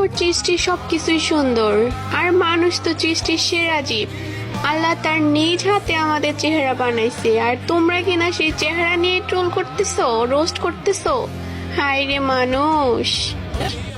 আল্লাহর সৃষ্টি সবকিছুই সুন্দর, আর মানুষ তো সৃষ্টির সেরা জীব। আল্লাহ তার নিজ হাতে আমাদের চেহারা বানাইছে, আর তোমরা কিনা সেই চেহারা নিয়ে ট্রোল করতেছো, রোস্ট করতেছো। হায় রে মানুষ!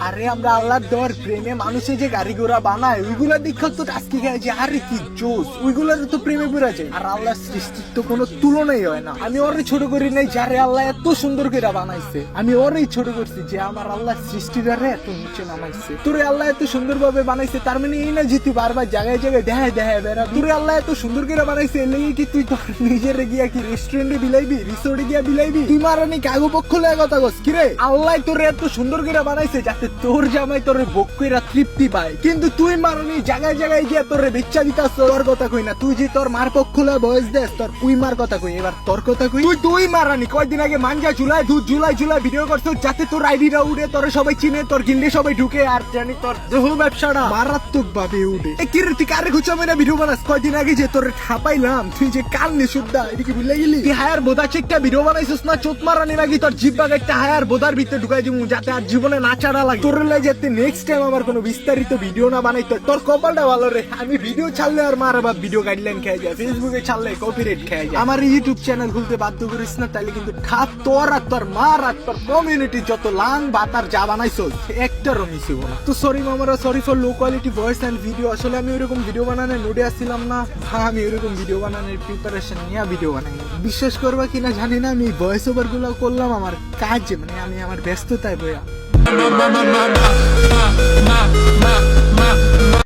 আরে আমরা আল্লাহর দেওয়ার প্রেমে মানুষে যে গাড়ি ঘোড়া বানায় ওইগুলা দেখা তো আজকে গায়ে যে আরে কি জোস, ওইগুলার তো প্রেমে পড়া যায়। আর আল্লাহর সৃষ্টির তো কোনো তুলনাই হয় না। আমি ওরে ছোট করি নাই যারে আল্লাহ এত সুন্দর করে বানাইছে, আমি ওরেই ছোট করছি যে আমার আল্লাহর সৃষ্টিটারে এত নিচে নামাইছে। তোরে আল্লাহ এত সুন্দর ভাবে বানাইছে, তার মানে এই না যে তুই বারবার জায়গায় জায়গায় দেখায় দেখায় বেড়া। তোরে আল্লাহ এত সুন্দর করে বানাইছে, এর লেগে কি তুই তোর নিজের গিয়া কি রেস্টুরেন্টে বিলাইবি, রিসোর্টে গিয়া বিলাইবি? তুই মারানি কাগো পক্ষ লয়ে কথা কস কিরে? আল্লাহ তোরে এত সুন্দর করে বানাইছে যাতে তোর জামাই তোরে বক কইরা তৃপ্তি পায়, কিন্তু তুই মারানি জায়গায় জায়গায় গিয়া তোরে বেচ্চা দিতাস। তোর কথা কই না, তুই যে তোর মার পক্ষ লয়ে বয়স দেস, তোর পুই মার কথা কই। এবার তোর কথা কই, তুই মারানি কয়দিন আগে মাঞ্জা ঝুলায় দুধ ঝুলাই ঝুলাই ভিডিও করছো যাতে তোর আইডিটা উড়ে, তোরে সবাই চিনে, তোর গিল্ডে সবাই ঢুকে, আর জানি তোর দেহ ব্যবসাটা মারাত্মক ভাবে উঠে। কি রে তুই কারে খুঁজা মেরা ভিডিও বানাস? কয়দিন আগে যে তোরে ঠাপাইলাম, তুই যে কানলি শুদ্ধা, এটা কি ভুলে গেলি? তুই হায়ার বোধা চেকটা ভিডিও বানাইছিস না, চোত মারানি নাকি তোর জিব্বাকে একটা হায়ার বোধার ভিতরে ঢুকাই দিমু যাতে আর জীবনে না ছাড়া লাগে। তোর লাই যাতে নেক্সট টাইম আমার কোনো বিস্তারিত ভিডিও না বানাইতে। তোর কপালটা ভালো রে, আমি ভিডিও ছাড়লে আর মার আবার ভিডিও গাইডলাইন খেয়ে যায়, ফেসবুকে ছাড়লে কপিরাইট খেয়ে যায়। আমার ইউটিউব চ্যানেল খুলতে বাধ্য করিস না, তাহলে কিন্তু খাত তোর আর তোর মার আর তোর কমিউনিটি যত লাং বাতার যা বানাইছো একটারও মিস হবো না। তো সরি মামারা, sorry for low quality voice and video. আসলে আমি ওইরকম ভিডিও বানানোর নোডে আসছিলাম না, আমি ওইরকম ভিডিও বানানোর প্রিপারেশন নিয়ে ভিডিও বানাই। বিশ্বাস করবা কিনা জানি না, আমি ভয়েস ওভার গুলো করলাম আমার কাজে, মানে আমি আমার ব্যস্ততায় বইয়া।